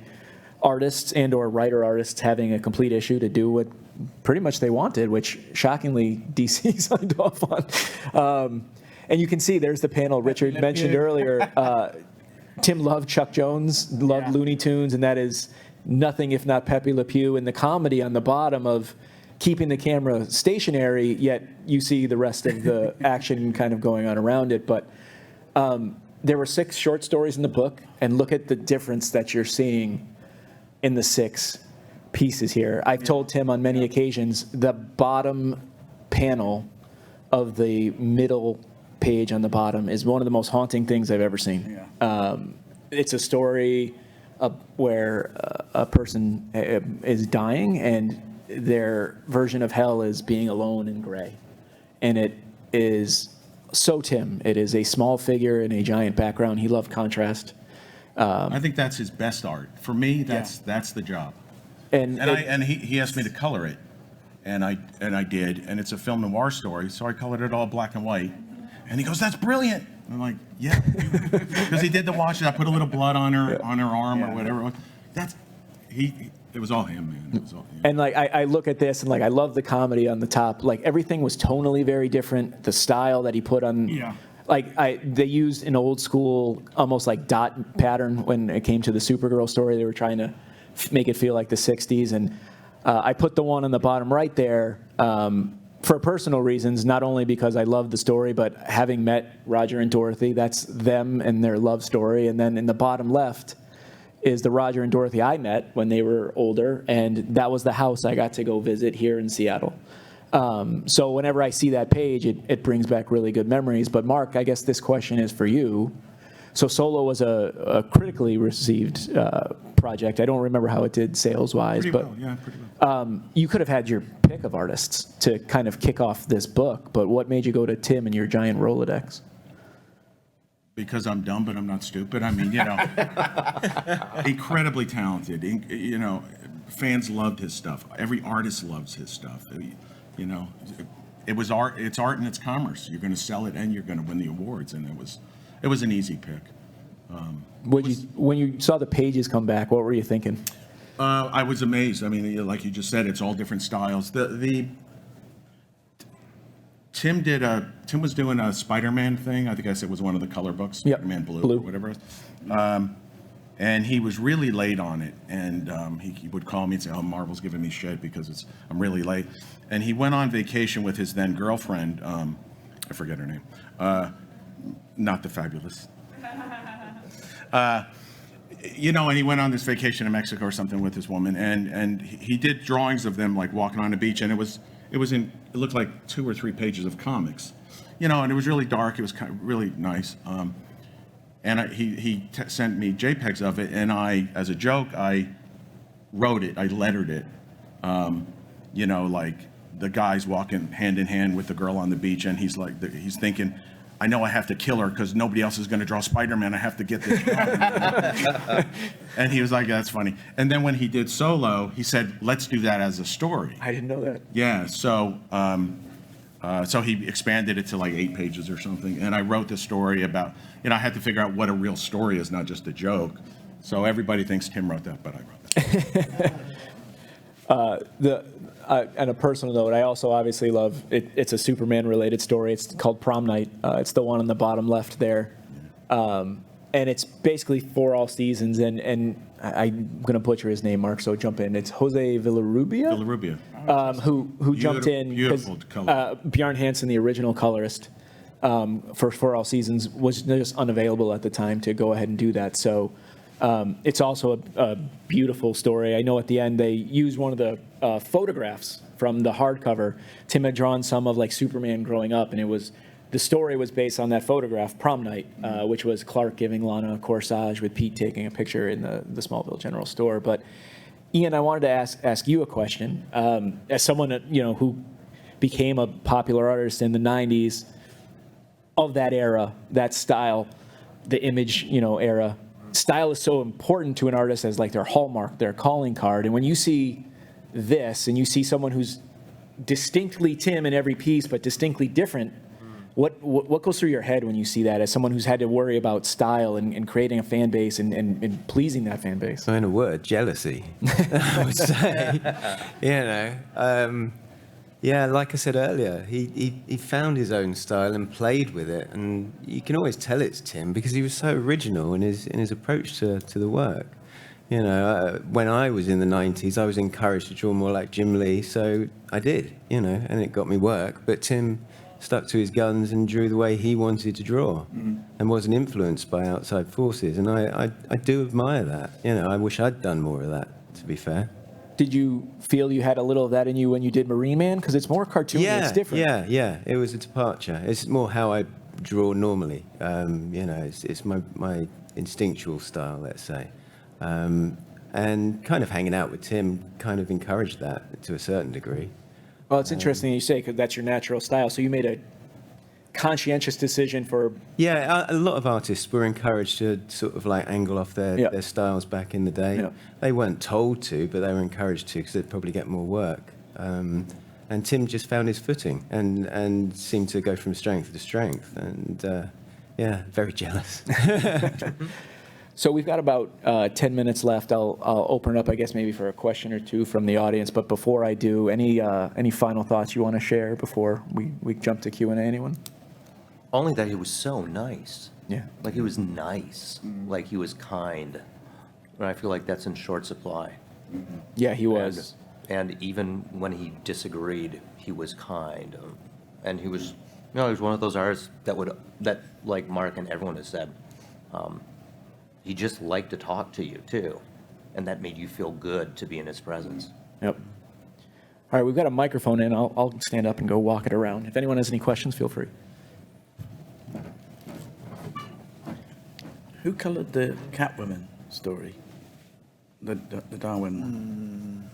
artists and or writer artists having a complete issue to do what pretty much they wanted, which shockingly DC signed off on. And you can see there's the panel Richard mentioned earlier. Tim loved Chuck Jones, loved Looney Tunes, and that is nothing if not Pepe Le Pew, and the comedy on the bottom of keeping the camera stationary, yet you see the rest of the action kind of going on around it. But there were 6 short stories in the book, and look at the difference that you're seeing in the 6 pieces here. I've told Tim on many occasions, the bottom panel of the middle page on the bottom is one of the most haunting things I've ever seen. It's a story where a person is dying, and their version of hell is being alone in gray. And it is so Tim. It is a small figure in a giant background. He loved contrast. I think that's his best art. For me, that's the job. And he asked me to color it, and I did. And it's a film noir story, so I colored it all black and white. And he goes, "That's brilliant." I'm like, "Yeah," because he did the washes. I put a little blood on her arm or whatever. It was all him, man. It was all him. And like I look at this and like I love the comedy on the top. Like everything was tonally very different. The style that he put on. Like they used an old school, almost like dot pattern when it came to the Supergirl story. They were trying to make it feel like the 60s. And I put the one on the bottom right there for personal reasons, not only because I love the story, but having met Roger and Dorothy, that's them and their love story. And then in the bottom left is the Roger and Dorothy I met when they were older, and that was the house I got to go visit here in Seattle. So whenever I see that page, it brings back really good memories. But Mark, I guess this question is for you. So Solo was a critically received project. I don't remember how it did sales-wise, Pretty but well, yeah, pretty well. you could have had your pick of artists to kind of kick off this book, but what made you go to Tim and your giant Rolodex? Because I'm dumb, but I'm not stupid. I mean, incredibly talented. Fans loved his stuff. Every artist loves his stuff. It was art. It's art and it's commerce. You're going to sell it and you're going to win the awards, and it was an easy pick. When you saw the pages come back, what were you thinking? I was amazed. I mean, like you just said, it's all different styles. Tim was doing a Spider-Man thing. I think I said it was one of the color books, Yep. Spider-Man Blue, Blue. or whatever it was. And he was really late on it. And he would call me and say, "Oh, Marvel's giving me shit because I'm really late." And he went on vacation with his then girlfriend. I forget her name. Not the fabulous. And he went on this vacation in Mexico or something with his woman, and he did drawings of them like walking on the beach, and it looked like 2 or 3 pages of comics, and it was really dark. It was kind of really nice. And he sent me JPEGs of it, and as a joke, I wrote it, I lettered it, like the guy's walking hand in hand with the girl on the beach, and he's thinking, I know I have to kill her because nobody else is going to draw Spider-Man. I have to get this drawn. And he was like, that's funny. And then when he did Solo, he said, let's do that as a story. I didn't know that. Yeah, so he expanded it to like 8 pages or something. And I wrote the story about, I had to figure out what a real story is, not just a joke. So everybody thinks Tim wrote that, but I wrote that. On a personal note, I also obviously love it. It's a Superman-related story. It's called Prom Night. It's the one on the bottom left there, and it's basically for all seasons. And I'm going to butcher his name, Mark. So jump in. It's Jose Villarrubia, who jumped in because Beautiful color. Bjarne Hansen, the original colorist for all seasons, was just unavailable at the time to go ahead and do that. So. It's also a beautiful story. I know at the end they used one of the photographs from the hardcover. Tim had drawn some of like Superman growing up, and the story was based on that photograph, Prom Night, which was Clark giving Lana a corsage with Pete taking a picture in the Smallville General Store. But Ian, I wanted to ask you a question. As someone who became a popular artist in the '90s, of that era, that style, the Image era. Style is so important to an artist as like their hallmark, their calling card. And when you see this and you see someone who's distinctly Tim in every piece, but distinctly different, what goes through your head when you see that as someone who's had to worry about style and creating a fan base and pleasing that fan base? So in a word, jealousy, I would say. Yeah, like I said earlier, he found his own style and played with it, and you can always tell it's Tim because he was so original in his approach to the work. When I was in the 90s, I was encouraged to draw more like Jim Lee, so I did, and it got me work. But Tim stuck to his guns and drew the way he wanted to draw, and wasn't influenced by outside forces, and I do admire that. I wish I'd done more of that, to be fair. Did you feel you had a little of that in you when you did Marine Man? Because it's more cartoony, it's different. Yeah. It was a departure. It's more how I draw normally. It's my instinctual style, let's say. And kind of hanging out with Tim kind of encouraged that to a certain degree. Well, it's interesting you say, because that's your natural style. So you made a conscientious decision for... Yeah, a lot of artists were encouraged to sort of like angle off their styles back in the day. Yeah. They weren't told to, but they were encouraged to because they'd probably get more work. And Tim just found his footing and seemed to go from strength to strength. And very jealous. So we've got about 10 minutes left. I'll open it up, I guess, maybe for a question or two from the audience. But before I do, any final thoughts you want to share before we jump to Q&A? Anyone? Only that he was so nice. Yeah. Like he was nice. Like he was kind. And I feel like that's in short supply. Yeah, he was. And even when he disagreed, he was kind. And he was, he was one of those artists that like Mark and everyone has said, he just liked to talk to you too. And that made you feel good to be in his presence. Yep. All right, we've got a microphone in. I'll stand up and go walk it around. If anyone has any questions, feel free. Who colored the Catwoman story? The Darwin one.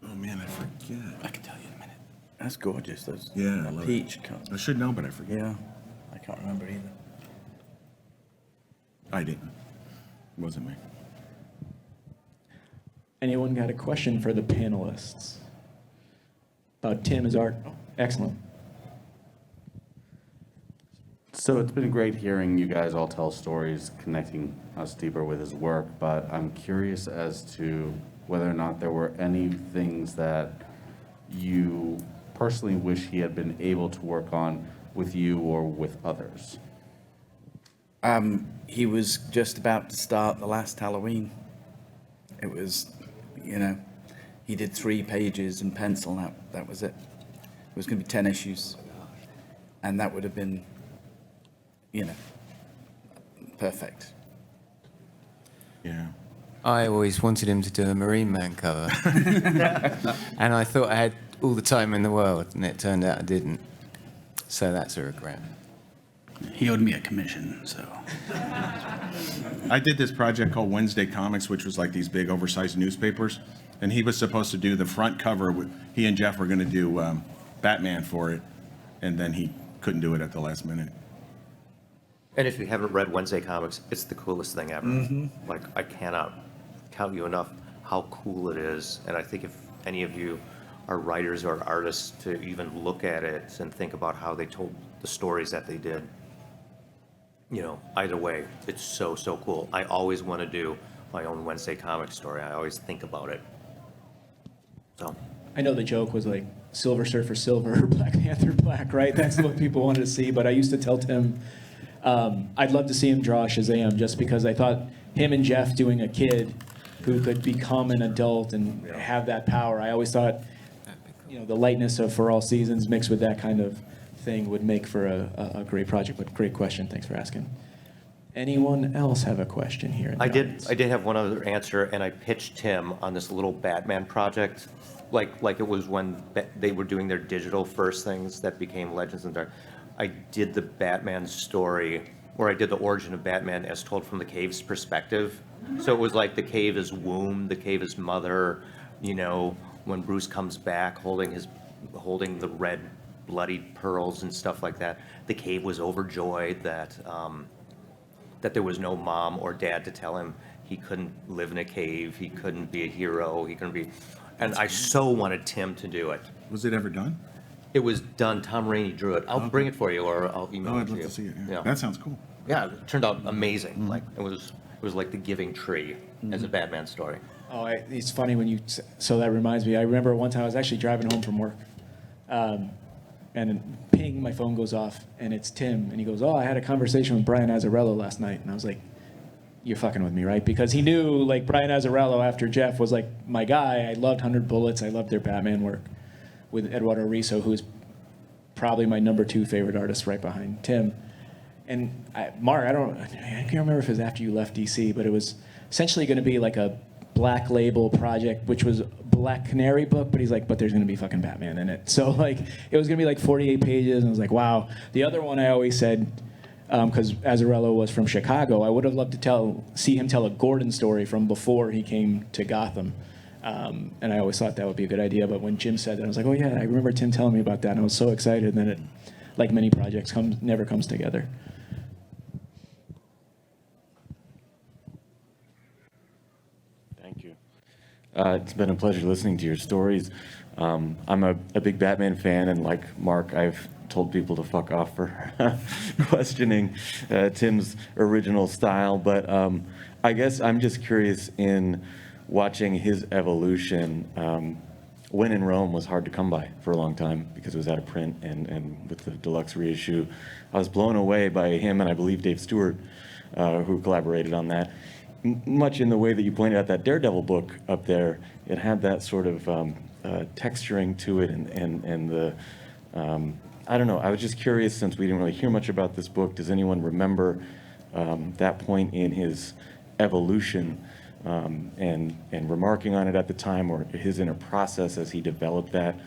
Oh man, I forget. I can tell you in a minute. That's gorgeous. Those Yeah, I love it. peach color. I should know, but I forget. Yeah, I can't remember either. I didn't. It wasn't me. Anyone got a question for the panelists about Tim's art? Oh, excellent. So it's been great hearing you guys all tell stories, connecting us deeper with his work, but I'm curious as to whether or not there were any things that you personally wish he had been able to work on with you or with others. He was just about to start the last Halloween. It was, he did 3 pages and pencil. That was it. It was going to be 10 issues, and that would have been, perfect. Yeah. I always wanted him to do a Marine Man cover. And I thought I had all the time in the world, and it turned out I didn't. So that's a regret. He owed me a commission, so. I did this project called Wednesday Comics, which was like these big oversized newspapers, and he was supposed to do the front cover. He and Jeff were going to do Batman for it, and then he couldn't do it at the last minute. And if you haven't read Wednesday Comics, it's the coolest thing ever. Like, I cannot tell you enough how cool it is. And I think if any of you are writers or artists, to even look at it and think about how they told the stories that they did, either way, it's so, so cool. I always want to do my own Wednesday Comics story. I always think about it. So. I know the joke was like Silver Surfer Silver or Black Panther Black, right? That's what people wanted to see. But I used to tell Tim, I'd love to see him draw Shazam, just because I thought him and Jeff doing a kid who could become an adult and have that power. I always thought, the lightness of For All Seasons mixed with that kind of thing would make for a great project. But great question. Thanks for asking. Anyone else have a question here? I did have one other answer, and I pitched Tim on this little Batman project, like it was when they were doing their digital first things that became Legends in the Dark. I did the Batman story, or I did the origin of Batman as told from the Cave's perspective. So it was like the Cave is womb, the Cave is mother. When Bruce comes back holding the red bloodied pearls and stuff like that, the Cave was overjoyed that there was no mom or dad to tell him he couldn't live in a cave, he couldn't be a hero, he couldn't be. And I so wanted Tim to do it. Was it ever done? It was done. Tom Rainey drew it. I'll bring it for you, or I'll email Oh, it I'd to love you. to see it. Yeah. Yeah. That sounds cool. Yeah, it turned out amazing. Like it was like the Giving Tree as a Batman story. Oh, it's funny when you. So that reminds me. I remember one time I was actually driving home from work, and ping, my phone goes off, and it's Tim, and he goes, "Oh, I had a conversation with Brian Azzarello last night," and I was like, "You're fucking with me, right?" Because he knew like Brian Azzarello after Jeff was like my guy. I loved 100 Bullets. I loved their Batman work with Eduardo Risso, who's probably my number 2 favorite artist, right behind Tim. And Mark, I can't remember if it was after you left DC, but it was essentially going to be like a Black Label project, which was Black Canary book, but he's like, but there's going to be fucking Batman in it. So like, it was going to be like 48 pages, and I was like, wow. The other one I always said, because Azzarello was from Chicago, I would have loved to see him tell a Gordon story from before he came to Gotham. And I always thought that would be a good idea, but when Jim said that, I was like, oh yeah, I remember Tim telling me about that, and I was so excited, and then it, like many projects, never comes together. Thank you. It's been a pleasure listening to your stories. I'm a big Batman fan, and like Mark, I've told people to fuck off for questioning Tim's original style, but I guess I'm just curious in watching his evolution. When in Rome was hard to come by for a long time because it was out of print, and with the deluxe reissue, I was blown away by him and I believe Dave Stewart, who collaborated on that. much in the way that you pointed out that Daredevil book up there, it had that sort of texturing to it, and the I don't know. I was just curious, since we didn't really hear much about this book. Does anyone remember that point in his evolution, and remarking on it at the time, or his inner process as he developed that?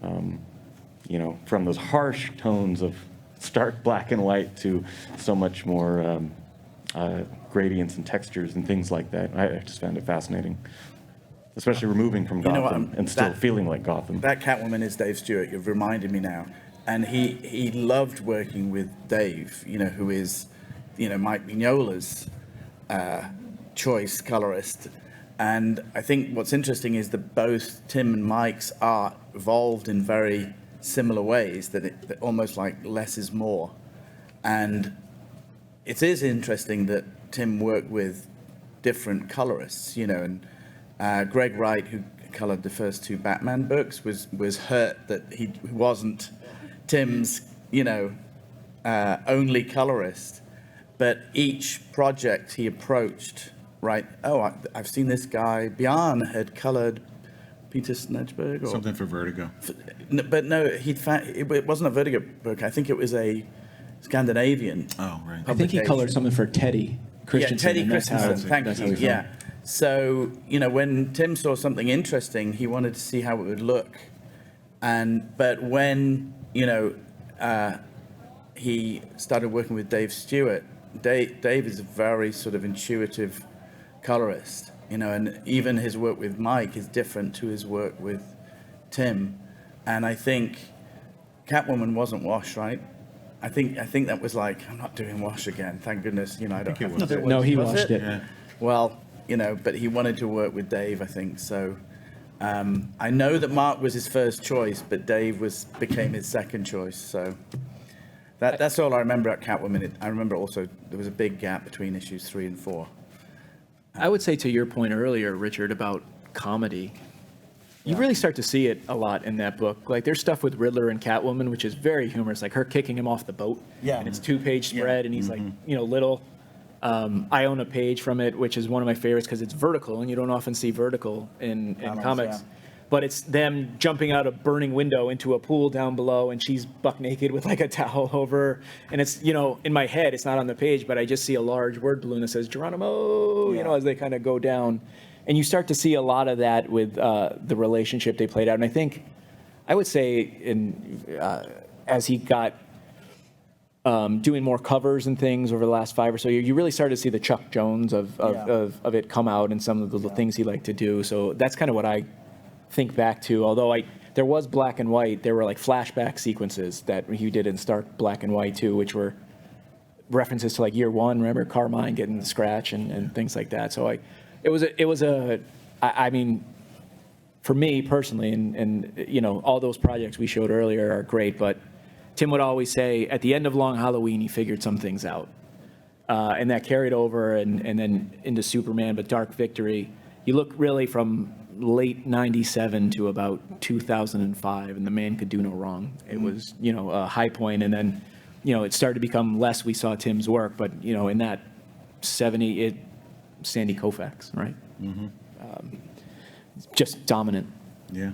From those harsh tones of stark black and white to so much more gradients and textures and things like that. I just found it fascinating, especially removing from Gotham and still feeling like Gotham. That Catwoman is Dave Stewart. You've reminded me now. And he loved working with Dave, who is, Mike Mignola's choice colorist. And I think what's interesting is that both Tim and Mike's art evolved in very similar ways, that almost like less is more. And it is interesting that Tim worked with different colorists, and Greg Wright, who colored the first two Batman books, was hurt that he wasn't Tim's, only colorist. But each project he approached, right? Oh, I've seen this guy. Bjarne had colored Peter Snedberg or Something for Vertigo. But no, he'd found it wasn't a Vertigo book. I think it was a Scandinavian. Oh, right. I think he colored something for Teddy Christensen. Yeah, Teddy and that's how- Christensen. Thank that's how you. he Yeah. found it. So when Tim saw something interesting, he wanted to see how it would look, but when he started working with Dave Stewart, Dave is a very sort of intuitive colorist, and even his work with Mike is different to his work with Tim. And I think Catwoman wasn't Wash, right? I think that was like, I'm not doing Wash again. Thank goodness, I don't have to do it. No, he Was watched it. Yeah. Well, but he wanted to work with Dave, I think. So I know that Mark was his first choice, but Dave became his second choice. So that's all I remember at Catwoman. I remember also there was a big gap between issues 3 and 4. I would say, to your point earlier, Richard, about comedy, you really start to see it a lot in that book. Like, there's stuff with Riddler and Catwoman, which is very humorous, like her kicking him off the boat. Yeah. And it's 2-page spread, and he's like, little. I own a page from it, which is one of my favorites because it's vertical, and you don't often see vertical in comics. Yeah. But it's them jumping out a burning window into a pool down below, and she's buck naked with like a towel over her. And it's, in my head, it's not on the page, but I just see a large word balloon that says Geronimo, as they kind of go down. And you start to see a lot of that with the relationship they played out. And I think, I would say, as he got doing more covers and things over the last 5 or so years, you really started to see the Chuck Jones of it come out, and some of the things he liked to do. So that's kind of what I think back to. Although there was black and white, there were like flashback sequences that he did in stark black and white too, which were references to like year 1. Remember Carmine getting the scratch and things like that. So I mean, for me personally, and all those projects we showed earlier are great, but Tim would always say at the end of Long Hallowe'en, he figured some things out. And that carried over and then into Superman, but Dark Victory. You look really from late 97 to about 2005, and the man could do no wrong. It was, a high point, and then, it started to become less we saw Tim's work, but, in that 70, Sandy Koufax, right? Just dominant. Yeah.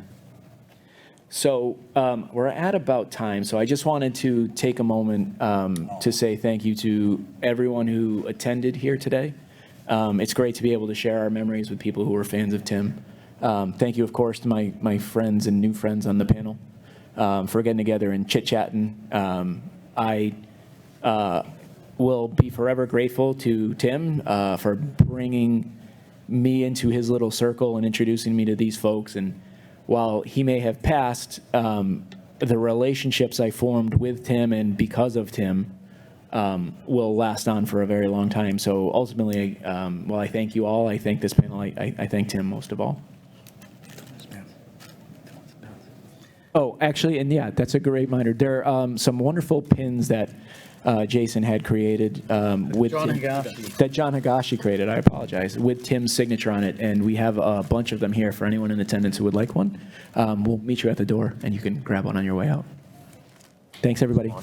So we're at about time, so I just wanted to take a moment to say thank you to everyone who attended here today. It's great to be able to share our memories with people who are fans of Tim. Thank you, of course, to my friends and new friends on the panel for getting together and chit-chatting. I will be forever grateful to Tim for bringing me into his little circle and introducing me to these folks. And while he may have passed, the relationships I formed with Tim and because of Tim will last on for a very long time. So ultimately, while I thank you all, I thank this panel, I thank Tim most of all. Oh, actually, and yeah, that's a great reminder. There are some wonderful pins that Jason had created with John Tim, Higashi. that John Higashi created. I apologize, with Tim's signature on it, and we have a bunch of them here for anyone in attendance who would like one. We'll meet you at the door, and you can grab one on your way out. Thanks, everybody.